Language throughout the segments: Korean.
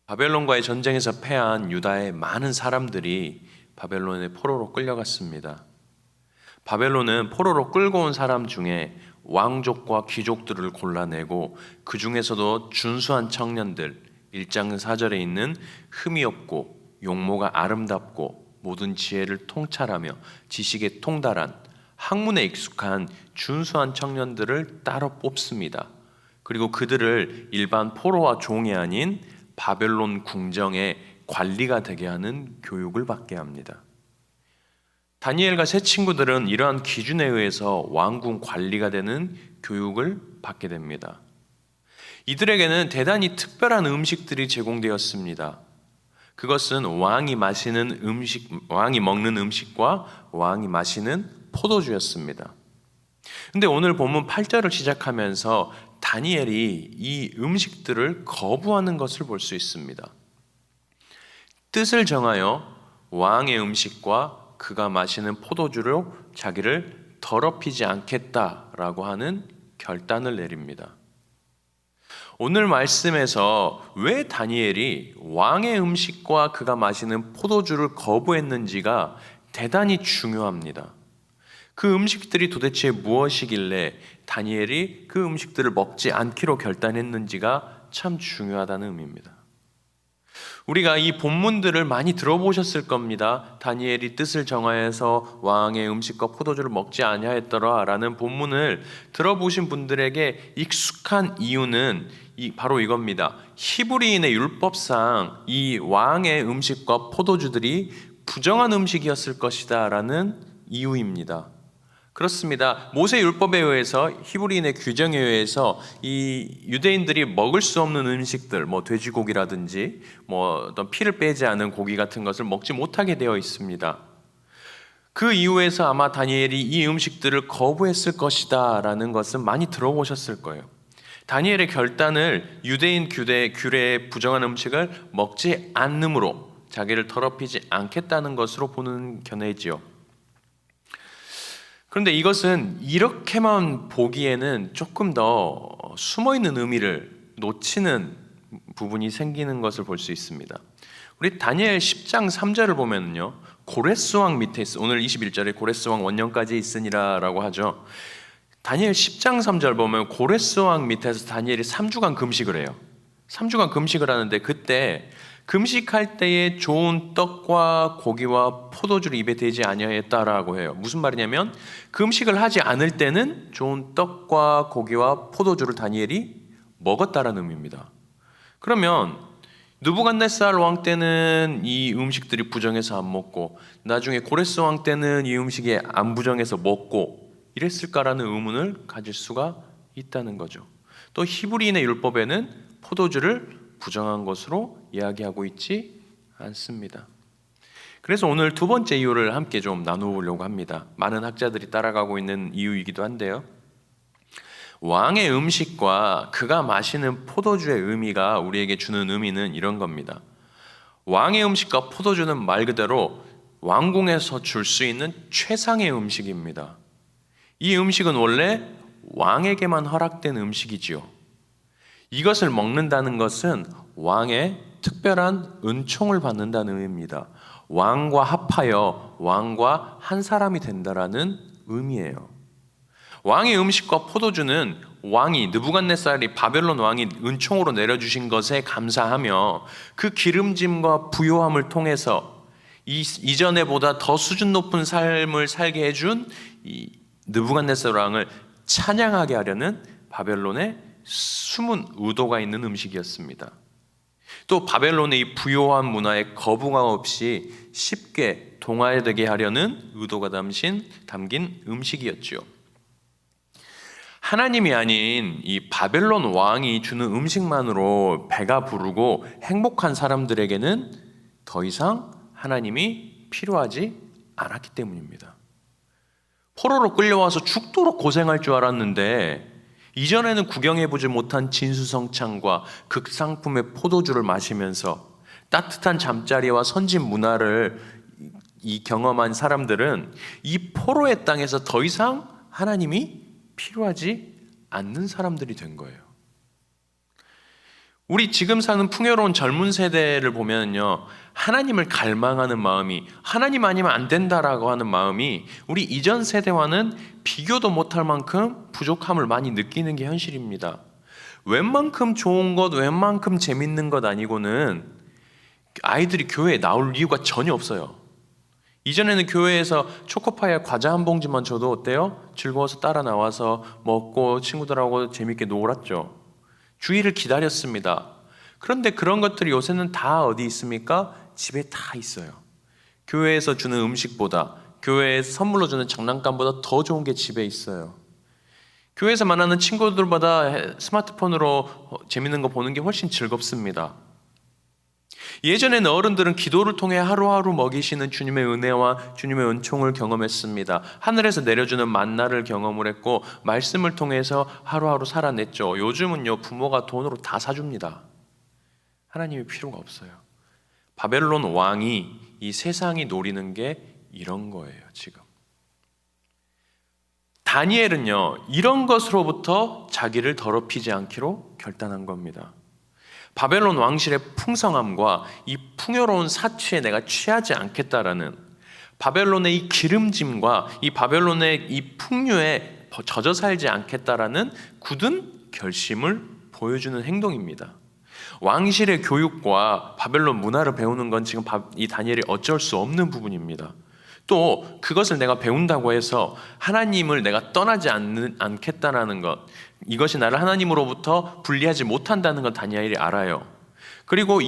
바벨론과의 전쟁에서 패한 유다의 많은 사람들이 바벨론의 포로로 끌려갔습니다. 바벨론은 포로로 끌고 온 사람 중에 왕족과 귀족들을 골라내고 그 중에서도 준수한 청년들, 1장 4절에 있는 흠이 없고 용모가 아름답고 모든 지혜를 통찰하며 지식에 통달한 학문에 익숙한 준수한 청년들을 따로 뽑습니다. 그리고 그들을 일반 포로와 종이 아닌 바벨론 궁정의 관리가 되게 하는 교육을 받게 합니다. 다니엘과 세 친구들은 이러한 기준에 의해서 왕궁 관리가 되는 교육을 받게 됩니다. 이들에게는 대단히 특별한 음식들이 제공되었습니다. 그것은 왕이 먹는 음식과 왕이 마시는 포도주였습니다. 근데 오늘 본문 8절을 시작하면서 다니엘이 이 음식들을 거부하는 것을 볼 수 있습니다. 뜻을 정하여 왕의 음식과 그가 마시는 포도주로 자기를 더럽히지 않겠다라고 하는 결단을 내립니다. 오늘 말씀에서 왜 다니엘이 왕의 음식과 그가 마시는 포도주를 거부했는지가 대단히 중요합니다. 그 음식들이 도대체 무엇이길래 다니엘이 그 음식들을 먹지 않기로 결단했는지가 참 중요하다는 의미입니다. 우리가 이 본문들을 많이 들어보셨을 겁니다. 다니엘이 뜻을 정하여서 왕의 음식과 포도주를 먹지 아니하였더라 라는 본문을 들어보신 분들에게 익숙한 이유는 바로 이겁니다. 히브리인의 율법상 이 왕의 음식과 포도주들이 부정한 음식이었을 것이다 라는 이유입니다. 그렇습니다. 모세 율법에 의해서, 히브리인의 규정에 의해서 이 유대인들이 먹을 수 없는 음식들, 돼지고기라든지 어떤 피를 빼지 않은 고기 같은 것을 먹지 못하게 되어 있습니다. 그 이유에서 아마 다니엘이 이 음식들을 거부했을 것이다 라는 것은 많이 들어보셨을 거예요. 다니엘의 결단을 유대인 규례에 부정한 음식을 먹지 않음으로 자기를 더럽히지 않겠다는 것으로 보는 견해지요. 그런데 이것은 이렇게만 보기에는 조금 더 숨어있는 의미를 놓치는 부분이 생기는 것을 볼 수 있습니다. 우리 다니엘 10장 3절을 보면요, 고레스왕 밑에 있어. 오늘 21절에 고레스왕 원년까지 있으니라 라고 하죠. 다니엘 10장 3절 보면 고레스왕 밑에서 다니엘이 3주간 금식을 해요. 3주간 금식을 하는데 그때 금식할 때에 좋은 떡과 고기와 포도주를 입에 대지 아니하였다라고 해요. 무슨 말이냐면 금식을 하지 않을 때는 좋은 떡과 고기와 포도주를 다니엘이 먹었다라는 의미입니다. 그러면 느부갓네살 왕 때는 이 음식들이 부정해서 안 먹고 나중에 고레스 왕 때는 이 음식이 안 부정해서 먹고 이랬을까라는 의문을 가질 수가 있다는 거죠. 또 히브리인의 율법에는 포도주를 부정한 것으로 이야기하고 있지 않습니다. 그래서 오늘 두 번째 이유를 함께 좀 나누려고 합니다. 많은 학자들이 따라가고 있는 이유이기도 한데요. 왕의 음식과 그가 마시는 포도주의 의미가 우리에게 주는 의미는 이런 겁니다. 왕의 음식과 포도주는 말 그대로 왕궁에서 줄 수 있는 최상의 음식입니다. 이 음식은 원래 왕에게만 허락된 음식이지요. 이것을 먹는다는 것은 왕의 특별한 은총을 받는다는 의미입니다. 왕과 합하여 왕과 한 사람이 된다라는 의미예요. 왕의 음식과 포도주는 왕이 느부갓네살이 바벨론 왕이 은총으로 내려주신 것에 감사하며 그 기름짐과 부요함을 통해서 이전에 보다 더 수준 높은 삶을 살게 해준 이 느부갓네살 왕을 찬양하게 하려는 바벨론의 숨은 의도가 있는 음식이었습니다. 또 바벨론의 이 부요한 문화에 거부감 없이 쉽게 동화되게 하려는 의도가 담긴 음식이었죠. 하나님이 아닌 이 바벨론 왕이 주는 음식만으로 배가 부르고 행복한 사람들에게는 더 이상 하나님이 필요하지 않았기 때문입니다. 포로로 끌려와서 죽도록 고생할 줄 알았는데 이전에는 구경해보지 못한 진수성찬과 극상품의 포도주를 마시면서 따뜻한 잠자리와 선진 문화를 경험한 사람들은 이 포로의 땅에서 더 이상 하나님이 필요하지 않는 사람들이 된 거예요. 우리 지금 사는 풍요로운 젊은 세대를 보면요, 하나님을 갈망하는 마음이, 하나님 아니면 안 된다라고 하는 마음이 우리 이전 세대와는 비교도 못할 만큼 부족함을 많이 느끼는 게 현실입니다. 웬만큼 좋은 것, 웬만큼 재밌는 것 아니고는 아이들이 교회에 나올 이유가 전혀 없어요. 이전에는 교회에서 초코파이에 과자 한 봉지만 줘도 어때요? 즐거워서 따라 나와서 먹고 친구들하고 재밌게 놀았죠. 주일을 기다렸습니다. 그런데 그런 것들이 요새는 다 어디 있습니까? 집에 다 있어요. 교회에서 주는 음식보다, 교회에서 선물로 주는 장난감보다 더 좋은 게 집에 있어요. 교회에서 만나는 친구들보다 스마트폰으로 재밌는 거 보는 게 훨씬 즐겁습니다. 예전에는 어른들은 기도를 통해 하루하루 먹이시는 주님의 은혜와 주님의 은총을 경험했습니다. 하늘에서 내려주는 만나를 경험을 했고 말씀을 통해서 하루하루 살아냈죠. 요즘은요, 부모가 돈으로 다 사줍니다. 하나님이 필요가 없어요. 바벨론 왕이 이 세상이 노리는 게 이런 거예요. 지금 다니엘은요, 이런 것으로부터 자기를 더럽히지 않기로 결단한 겁니다. 바벨론 왕실의 풍성함과 이 풍요로운 사치에 내가 취하지 않겠다라는, 바벨론의 이 기름짐과 이 바벨론의 이 풍요에 젖어 살지 않겠다라는 굳은 결심을 보여주는 행동입니다. 왕실의 교육과 바벨론 문화를 배우는 건 지금 이 다니엘이 어쩔 수 없는 부분입니다. 또 그것을 내가 배운다고 해서 하나님을 내가 떠나지 않겠다라는 것, 이것이 나를 하나님으로부터 분리하지 못한다는 건 다니엘이 알아요. 그리고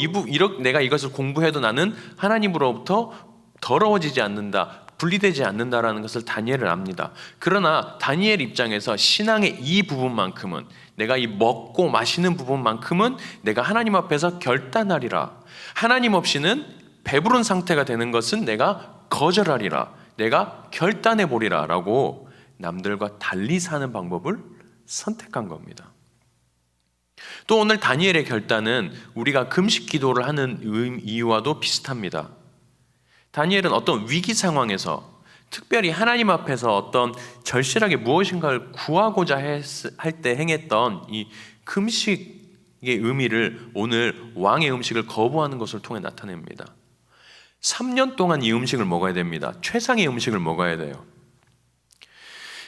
내가 이것을 공부해도 나는 하나님으로부터 더러워지지 않는다, 분리되지 않는다라는 것을 다니엘은 압니다. 그러나 다니엘 입장에서 신앙의 이 부분만큼은, 내가 이 먹고 마시는 부분만큼은 내가 하나님 앞에서 결단하리라. 하나님 없이는 배부른 상태가 되는 것은 내가 거절하리라. 내가 결단해 보리라 라고 남들과 달리 사는 방법을 선택한 겁니다. 또 오늘 다니엘의 결단은 우리가 금식 기도를 하는 이유와도 비슷합니다. 다니엘은 어떤 위기 상황에서 특별히 하나님 앞에서 어떤 절실하게 무엇인가를 구하고자 할 때 행했던 이 금식의 의미를 오늘 왕의 음식을 거부하는 것을 통해 나타냅니다. 3년 동안 이 음식을 먹어야 됩니다. 최상의 음식을 먹어야 돼요.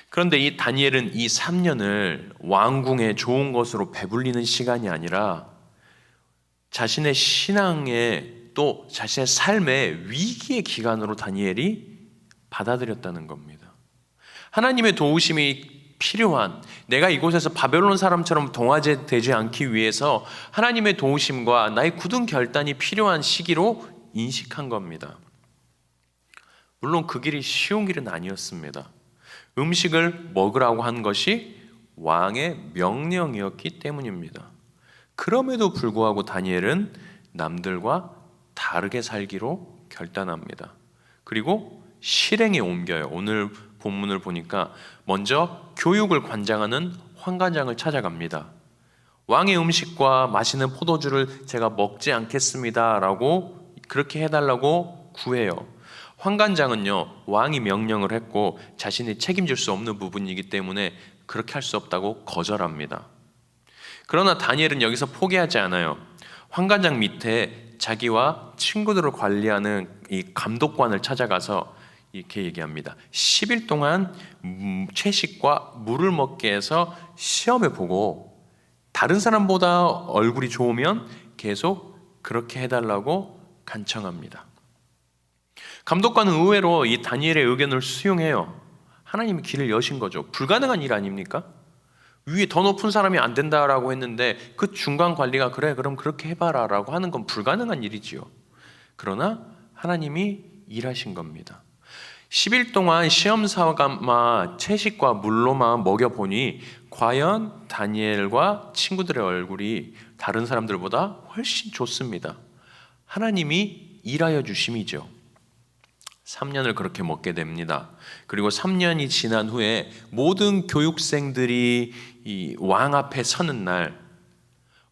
그런데 이 다니엘은 이 3년을 왕궁의 좋은 것으로 배불리는 시간이 아니라 자신의 신앙에 또 자신의 삶의 위기의 기간으로 다니엘이 받아들였다는 겁니다. 하나님의 도우심이 필요한, 내가 이곳에서 바벨론 사람처럼 동화되지 않기 위해서 하나님의 도우심과 나의 굳은 결단이 필요한 시기로 인식한 겁니다. 물론 그 길이 쉬운 길은 아니었습니다. 음식을 먹으라고 한 것이 왕의 명령이었기 때문입니다. 그럼에도 불구하고 다니엘은 남들과 다르게 살기로 결단합니다. 그리고 실행에 옮겨요. 오늘 본문을 보니까 먼저 교육을 관장하는 환관장을 찾아갑니다. 왕의 음식과 마시는 포도주를 제가 먹지 않겠습니다 라고 그렇게 해달라고 구해요. 환관장은요, 왕이 명령을 했고 자신이 책임질 수 없는 부분이기 때문에 그렇게 할 수 없다고 거절합니다. 그러나 다니엘은 여기서 포기하지 않아요. 환관장 밑에 자기와 친구들을 관리하는 이 감독관을 찾아가서 이렇게 얘기합니다. 10일 동안 채식과 물을 먹게 해서 시험해 보고 다른 사람보다 얼굴이 좋으면 계속 그렇게 해달라고 간청합니다. 감독관은 의외로 이 다니엘의 의견을 수용해요. 하나님이 길을 여신 거죠. 불가능한 일 아닙니까? 위에 더 높은 사람이 안 된다라고 했는데 그 중간 관리가 그래 그럼 그렇게 해봐라 라고 하는 건 불가능한 일이지요. 그러나 하나님이 일하신 겁니다. 10일 동안 시험삼아 채식과 물로만 먹여보니 과연 다니엘과 친구들의 얼굴이 다른 사람들보다 훨씬 좋습니다. 하나님이 일하여 주심이죠. 3년을 그렇게 먹게 됩니다. 그리고 3년이 지난 후에 모든 교육생들이 이 왕 앞에 서는 날,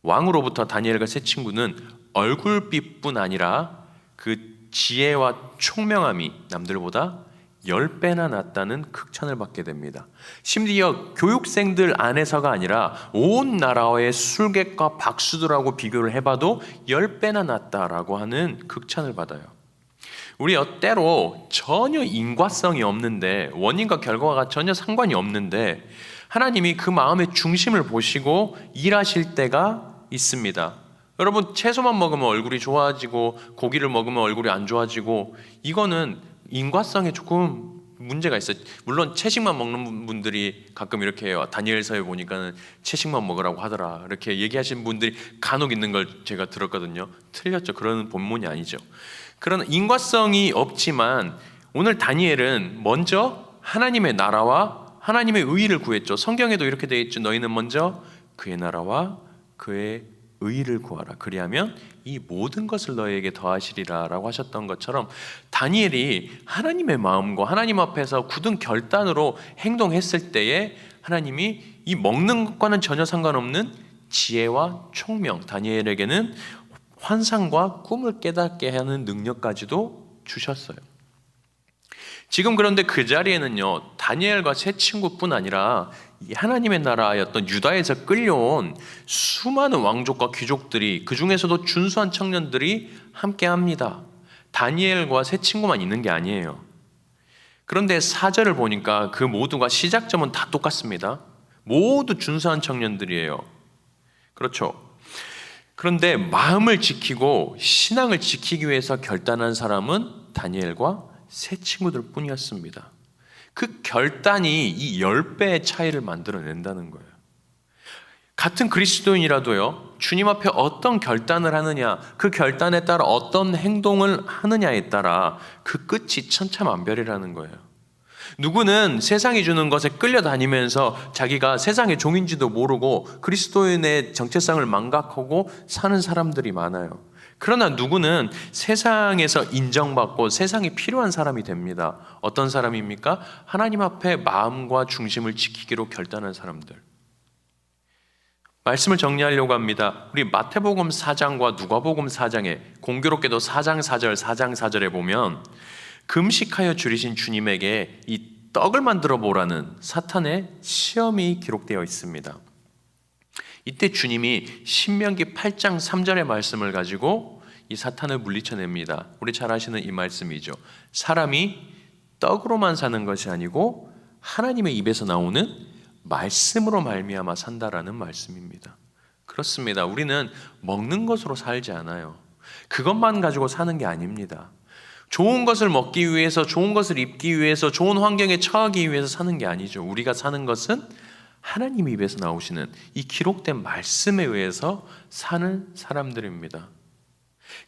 왕으로부터 다니엘과 세 친구는 얼굴빛뿐 아니라 그 지혜와 총명함이 남들보다 10배나 낫다는 극찬을 받게 됩니다. 심지어 교육생들 안에서가 아니라 온 나라의 술객과 박수들하고 비교를 해봐도 10배나 낫다라고 하는 극찬을 받아요. 우리 때로 전혀 인과성이 없는데, 원인과 결과가 전혀 상관이 없는데 하나님이 그 마음의 중심을 보시고 일하실 때가 있습니다. 여러분, 채소만 먹으면 얼굴이 좋아지고 고기를 먹으면 얼굴이 안 좋아지고, 이거는 인과성에 조금 문제가 있어요. 물론 채식만 먹는 분들이 가끔 이렇게 해요. 다니엘서에 보니까는 채식만 먹으라고 하더라, 이렇게 얘기하시는 분들이 간혹 있는 걸 제가 들었거든요. 틀렸죠. 그런 본문이 아니죠. 그런 인과성이 없지만 오늘 다니엘은 먼저 하나님의 나라와 하나님의 의의를 구했죠. 성경에도 이렇게 되어 있죠. 너희는 먼저 그의 나라와 그의 의의를 구하라. 그리하면 이 모든 것을 너희에게 더하시리라 라고 하셨던 것처럼, 다니엘이 하나님의 마음과 하나님 앞에서 굳은 결단으로 행동했을 때에 하나님이 이 먹는 것과는 전혀 상관없는 지혜와 총명, 다니엘에게는 환상과 꿈을 깨닫게 하는 능력까지도 주셨어요. 지금 그런데 그 자리에는요, 다니엘과 세 친구뿐 아니라 하나님의 나라였던 유다에서 끌려온 수많은 왕족과 귀족들이, 그 중에서도 준수한 청년들이 함께합니다. 다니엘과 세 친구만 있는 게 아니에요. 그런데 4절을 보니까 그 모두가 시작점은 다 똑같습니다. 모두 준수한 청년들이에요. 그렇죠. 그런데 마음을 지키고 신앙을 지키기 위해서 결단한 사람은 다니엘과 세 친구들 뿐이었습니다. 그 결단이 이 10배의 차이를 만들어낸다는 거예요. 같은 그리스도인이라도요, 주님 앞에 어떤 결단을 하느냐, 그 결단에 따라 어떤 행동을 하느냐에 따라 그 끝이 천차만별이라는 거예요. 누구는 세상이 주는 것에 끌려다니면서 자기가 세상의 종인지도 모르고 그리스도인의 정체성을 망각하고 사는 사람들이 많아요. 그러나 누구는 세상에서 인정받고 세상이 필요한 사람이 됩니다. 어떤 사람입니까? 하나님 앞에 마음과 중심을 지키기로 결단한 사람들. 말씀을 정리하려고 합니다. 우리 마태복음 4장과 누가복음 4장에, 공교롭게도 4장 4절, 4장 4절에 보면 금식하여 줄이신 주님에게 이 떡을 만들어 보라는 사탄의 시험이 기록되어 있습니다. 이때 주님이 신명기 8장 3절의 말씀을 가지고 이 사탄을 물리쳐냅니다. 우리 잘 아시는 이 말씀이죠. 사람이 떡으로만 사는 것이 아니고 하나님의 입에서 나오는 말씀으로 말미암아 산다라는 말씀입니다. 그렇습니다. 우리는 먹는 것으로 살지 않아요. 그것만 가지고 사는 게 아닙니다. 좋은 것을 먹기 위해서, 좋은 것을 입기 위해서, 좋은 환경에 처하기 위해서 사는 게 아니죠. 우리가 사는 것은 하나님 입에서 나오시는 이 기록된 말씀에 의해서 사는 사람들입니다.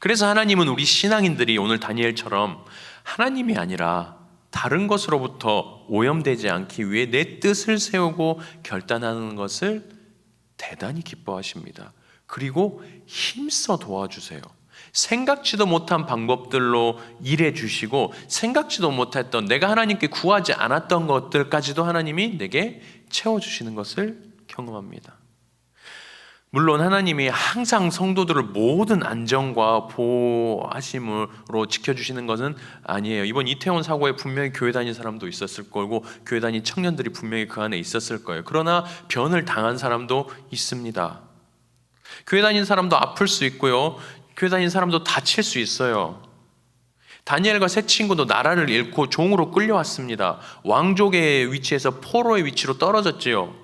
그래서 하나님은 우리 신앙인들이 오늘 다니엘처럼 하나님이 아니라 다른 것으로부터 오염되지 않기 위해 내 뜻을 세우고 결단하는 것을 대단히 기뻐하십니다. 그리고 힘써 도와주세요. 생각지도 못한 방법들로 일해 주시고, 생각지도 못했던, 내가 하나님께 구하지 않았던 것들까지도 하나님이 내게 채워주시는 것을 경험합니다. 물론 하나님이 항상 성도들을 모든 안정과 보호하심으로 지켜주시는 것은 아니에요. 이번 이태원 사고에 분명히 교회 다닌 사람도 있었을 거고, 교회 다닌 청년들이 분명히 그 안에 있었을 거예요. 그러나 변을 당한 사람도 있습니다. 교회 다닌 사람도 아플 수 있고요, 교회 다닌 사람도 다칠 수 있어요. 다니엘과 세 친구도 나라를 잃고 종으로 끌려왔습니다. 왕족의 위치에서 포로의 위치로 떨어졌지요.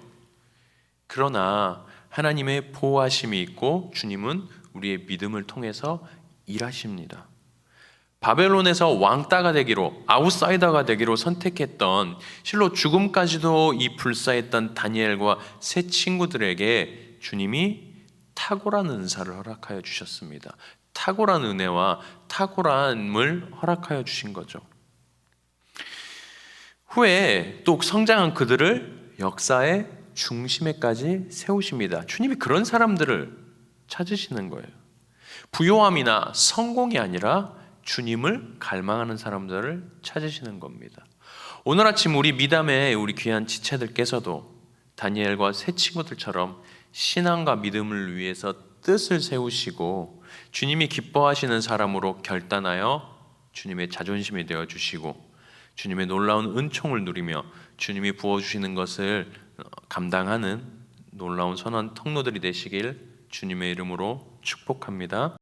그러나 하나님의 보호하심이 있고 주님은 우리의 믿음을 통해서 일하십니다. 바벨론에서 왕따가 되기로, 아웃사이더가 되기로 선택했던, 실로 죽음까지도 이 불사했던 다니엘과 세 친구들에게 주님이 탁월한 은사를 허락하여 주셨습니다. 탁월한 은혜와 탁월함을 허락하여 주신 거죠. 후에 또 성장한 그들을 역사의 중심에까지 세우십니다. 주님이 그런 사람들을 찾으시는 거예요. 부요함이나 성공이 아니라 주님을 갈망하는 사람들을 찾으시는 겁니다. 오늘 아침 우리 미담의 우리 귀한 지체들께서도 다니엘과 새 친구들처럼 신앙과 믿음을 위해서 뜻을 세우시고 주님이 기뻐하시는 사람으로 결단하여 주님의 자존심이 되어주시고 주님의 놀라운 은총을 누리며 주님이 부어주시는 것을 감당하는 놀라운 선한 통로들이 되시길 주님의 이름으로 축복합니다.